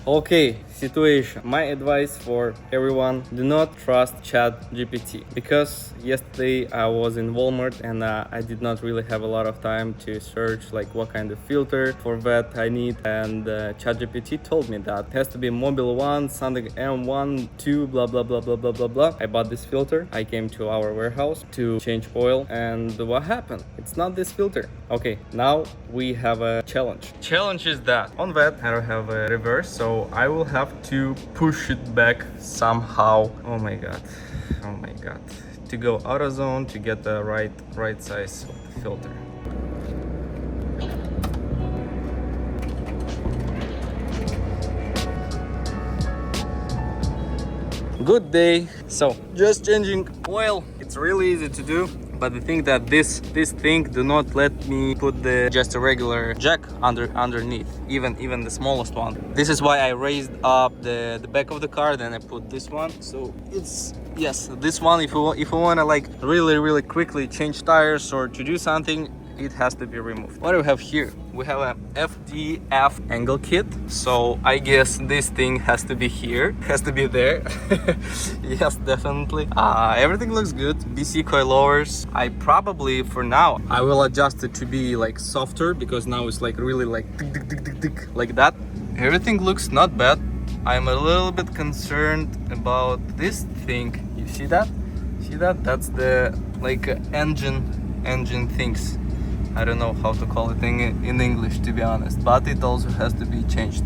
Okay, situation. My advice for everyone: do not trust ChatGPT, because yesterday I was in Walmart and I did not really have a lot of time to search like what kind of filter for that I need, and ChatGPT told me that it has to be Mobile 1, something M1, 2, blah blah blah blah blah blah blah. I bought this filter. I came to our warehouse to change oil, and what happened? It's not this filter. Okay, now we have a challenge. Challenge is that on that I don't have a reverse, so I will have to push it back somehow. Oh my god, oh my god, to go out of zone to get the right size of the filter. Good day. So just changing oil. It's really easy to do, but the thing that this thing do not let me put just a regular jack underneath, even the smallest one. This is why I raised up the back of the car, then I put this one. So it's, yes, this one, if you want to like really quickly change tires or to do something, it has to be removed. What do we have here? We have a FDF angle kit, so I guess this thing has to be here, has to be there. Yes, definitely. Everything looks good. BC coilovers. I probably, for now, I will adjust it to be like softer, because now it's like really like tick, like that. Everything looks not bad. I'm a little bit concerned about this thing. You see that? See that? That's the like engine things. I don't know how to call it in English, to be honest, but it also has to be changed.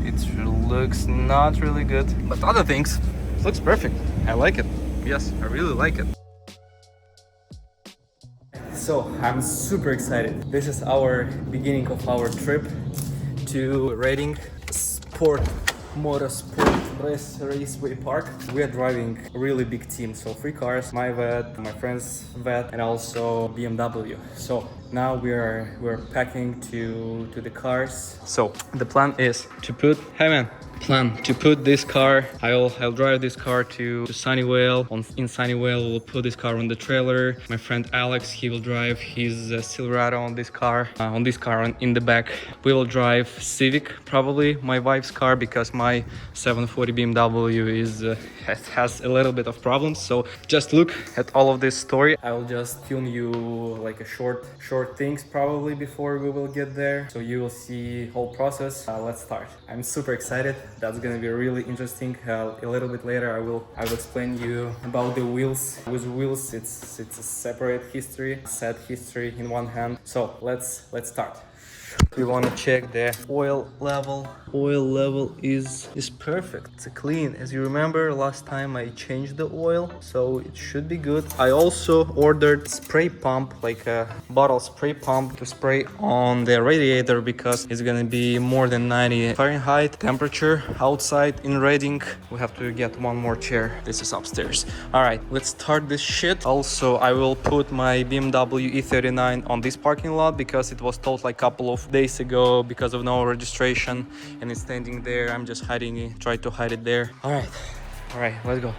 It looks not really good, but other things looks perfect. I like it. Yes, I really like it. So I'm super excited. This is our beginning of our trip to Reading Motorsport Raceway Park. We are driving a really big team, so 3 cars, my Vette, my friend's Vette, and also BMW. So now we're packing to the cars. So the plan is to put, hey man, to put this car, I'll drive this car to Sunnyvale. In Sunnyvale, we'll put this car on the trailer. My friend Alex, he will drive his Silverado on this car, in the back. We will drive Civic, probably my wife's car, because my 740 BMW has a little bit of problems. So just look at all of this story. I will just film you like a short things probably before we will get there, so you will see whole process. Let's start. I'm super excited. That's gonna be really interesting. A little bit later I will explain you about the wheels. With wheels, it's a separate history, sad history in one hand. So let's start. We want to check the oil level. Oil level is perfect. It's clean. As you remember, last time I changed the oil, so it should be good. I also ordered spray pump, like a bottle spray pump to spray on the radiator, because it's gonna be more than 90 Fahrenheit temperature outside in Reading. We have to get one more chair. This is upstairs. All right, let's start this shit. Also, I will put my BMW E39 on this parking lot, because it was told like a couple of days ago because of no registration, and it's standing there. I'm just hiding it, try to hide it there. All right, let's go.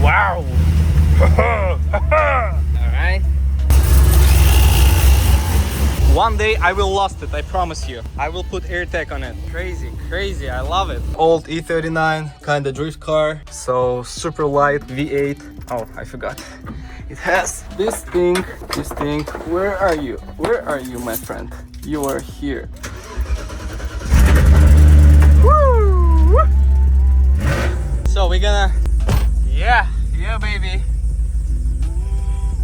Wow. All right. One day I will lost it, I promise you. I will put AirTag on it. Crazy, I love it. Old E39, kind of drift car, so super light V8. Oh, I forgot. It has this thing. Where are you, my friend? You are here. Woo! So we're gonna, yeah, baby.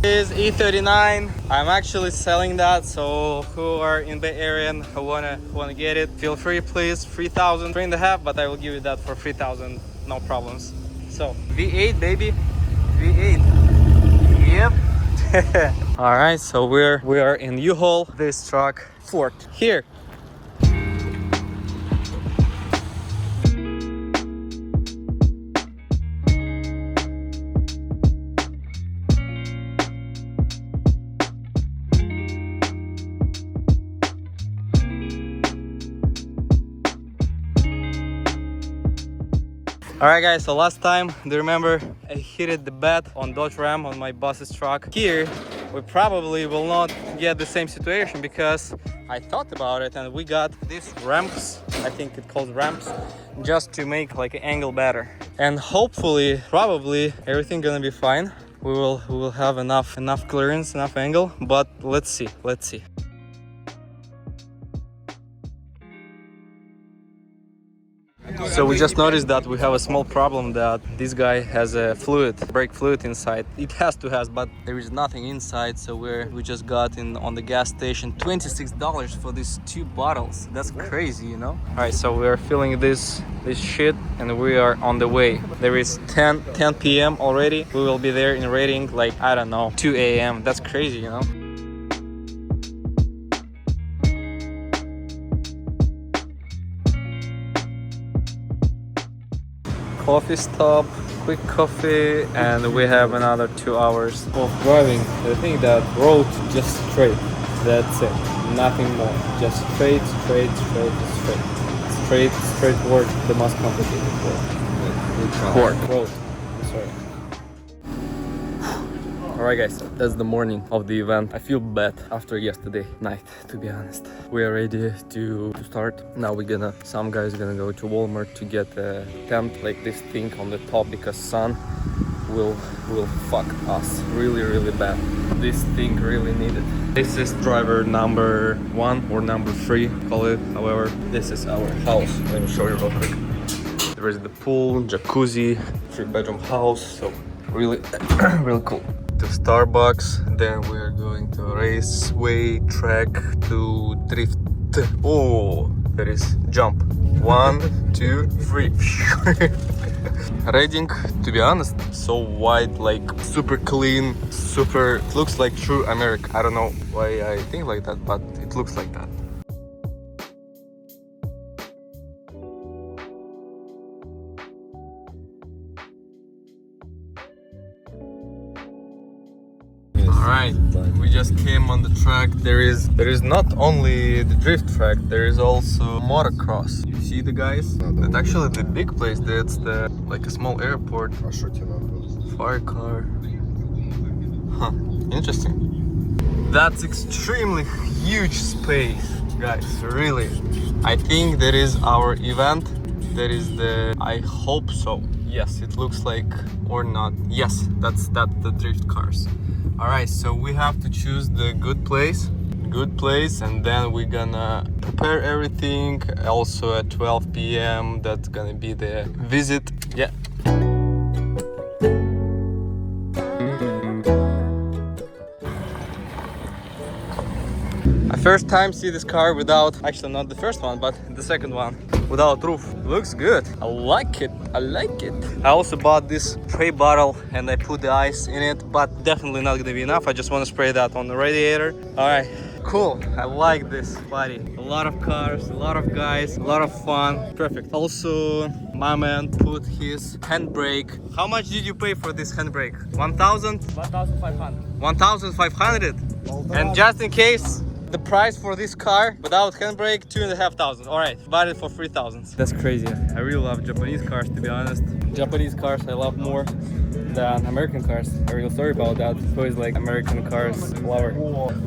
This is E39. I'm actually selling that, so who are in Bay Area and who wanna get it, feel free, please. 3,000, 3.5, but I will give you that for 3,000, no problems. So V8, baby, V8. Yep. All right, so we are in U-Haul. This truck, Ford, here. Alright guys, so last time, do you remember I hit the bed on Dodge Ram on my boss's truck? Here, we probably will not get the same situation because I thought about it and we got these ramps, I think it calls ramps, just to make like an angle better. And hopefully, probably everything gonna be fine. We will have enough clearance, enough angle, but let's see. So we just noticed that we have a small problem that this guy has a brake fluid inside. It has to have, but there is nothing inside. So we just got in on the gas station $26 for these 2 bottles. That's crazy, you know? All right, so we are filling this shit and we are on the way. There is 10 p.m. already. We will be there in rating like, I don't know, 2 a.m. That's crazy, you know? Coffee stop, quick coffee, and we have another 2 hours of driving. I think that road just straight. That's it. Nothing more. Just straight toward the most complicated road. Sorry. Alright guys, that's the morning of the event. I feel bad after yesterday night, to be honest. We are ready to start. Now some guys gonna go to Walmart to get a tent like this thing on the top because sun will fuck us really bad. This thing really needed. This is driver number 1 or number 3, call it however. This is our house. Let me show you real quick. There is the pool, jacuzzi, 3-bedroom house, so really really cool. To Starbucks, then we are going to raceway track to drift. Oh, there is jump. 1, 2, 3. Reading, to be honest, so wide, like super clean, super, looks like true America. I don't know why I think like that, but it looks like that. Alright, we just came on the track. There is not only the drift track, there is also motocross. You see the guys? That's actually the big place. That's like a small airport. Fire car. Huh, interesting. That's extremely huge space, guys, really. I think that is our event. That is I hope so. Yes, it looks like, or not. Yes, that's the drift cars. Alright, so we have to choose the good place, and then we're gonna prepare everything. Also at 12 p.m. that's gonna be the visit. Yeah. I first time see this car without, actually not the first one, but the second one, without roof. Looks good. I like it. I also bought this spray bottle and I put the ice in it, but definitely not gonna be enough. I just want to spray that on the radiator. All right, cool. I like this party. A lot of cars, a lot of guys, a lot of fun. Perfect. Also, my man put his handbrake. How much did you pay for this handbrake? 1,000? 1,500. 1,500? And just in case, the price for this car without handbrake, 2,500. All right, bought it for 3,000. That's crazy. I really love Japanese cars, to be honest. Japanese cars I love more than American cars. I'm really sorry about that. So it's like American cars lover.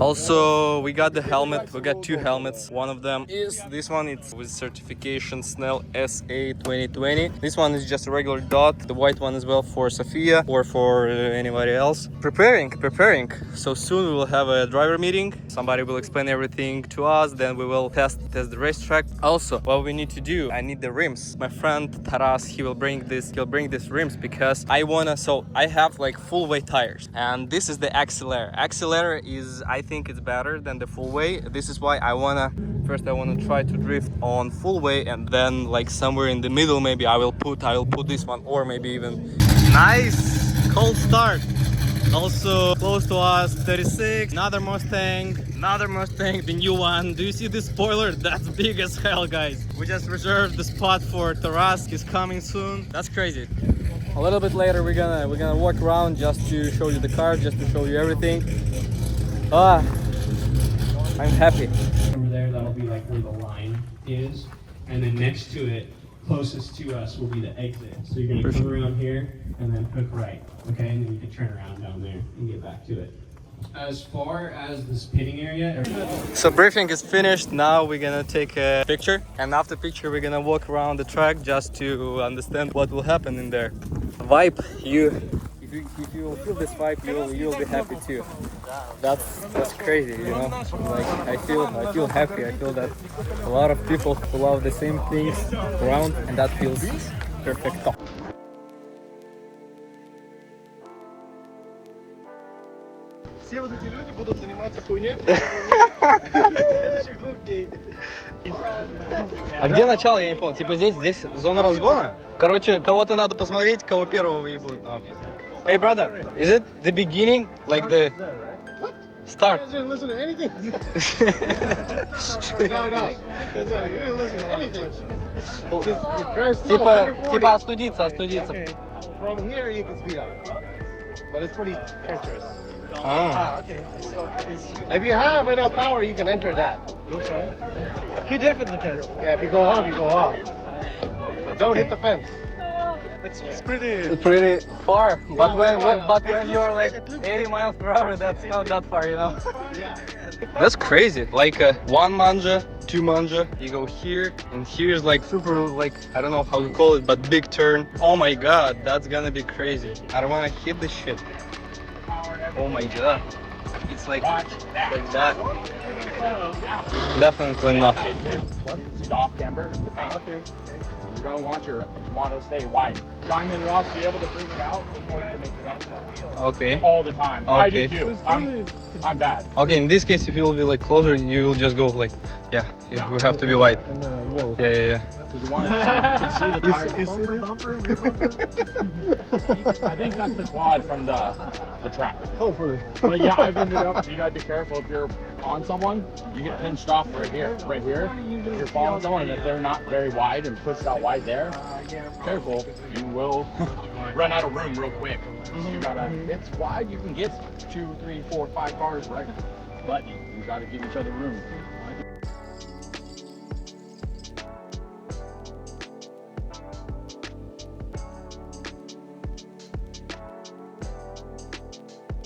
Also, we got the helmet. We got 2 helmets. One of them is this one. It's with certification Snell SA 2020. This one is just a regular dot. The white one as well for Sofia or for anybody else. Preparing. So soon we will have a driver meeting. Somebody will explain everything to us. Then we will test the racetrack. Also, what we need to do, I need the rims. My friend Taras, he'll bring these rims because I have like full weight tires, and this is the Accelera. Accelera is, I think it's better than the full weight. This is why I wanna try to drift on full weight, and then like somewhere in the middle maybe I will put this one, or maybe even nice cold start. Also close to us 36, another Mustang, the new one. Do you see this spoiler? That's big as hell, guys. We just reserved the spot for Taras. He's coming soon. That's crazy. A little bit later we're gonna walk around just to show you the car, just to show you everything. I'm happy. Over there, that'll be like where the line is, and then next to it closest to us will be the exit. So you're gonna come around here and then hook right, okay? And then you can turn around down there and get back to it. As far as this pitting area, so briefing is finished. Now we're gonna take a picture, and after picture we're gonna walk around the track just to understand what will happen in there. Vibe, if you feel this vibe, you'll be happy too. That's crazy, you know. Like I feel happy. I feel that a lot of people who love the same things around, and that feels perfect. Все вот эти люди будут заниматься хуйней. А где начало, я не понял. Типа здесь зона разгона? Короче, кого-то надо посмотреть, кого первого выебут. Hey brother, is it the beginning, like the start? You didn't listen to anything. No. You didn't listen to anything. Типа остудиться. From here you can speed up, but it's pretty treacherous. Okay. So if you have enough power, you can enter that. Okay. You definitely can. Yeah, if you go off, you go off. But don't hit the fence. It's pretty far, but when you're like 80 miles per hour, that's not that far, you know. That's crazy. Like one manja, two manja, you go here, and here's like super, like I don't know how to call it, but big turn. Oh my god, that's gonna be crazy. I don't wanna hit this shit. Oh my god, it's like that. Definitely not. Stop camber. Okay. You're gonna want to stay wide. Diamond it off, be able to bring it out before you make it up. Okay. All the time. Okay. I do too. I'm bad. Okay, in this case, if you will be like closer, you will just go like, yeah, you have to be wide. Yeah. You want to see the tire bumper. I think that's the quad from the track. Hopefully. But yeah, I've ended up, you gotta be careful if you're on someone, you get pinched off right here. If you're following someone and if they're not very wide and pushed out wide there, careful, you will run out of room real quick. You gotta, it's wide, you can get 2, 3, 4, 5 cars, right? But you gotta give each other room.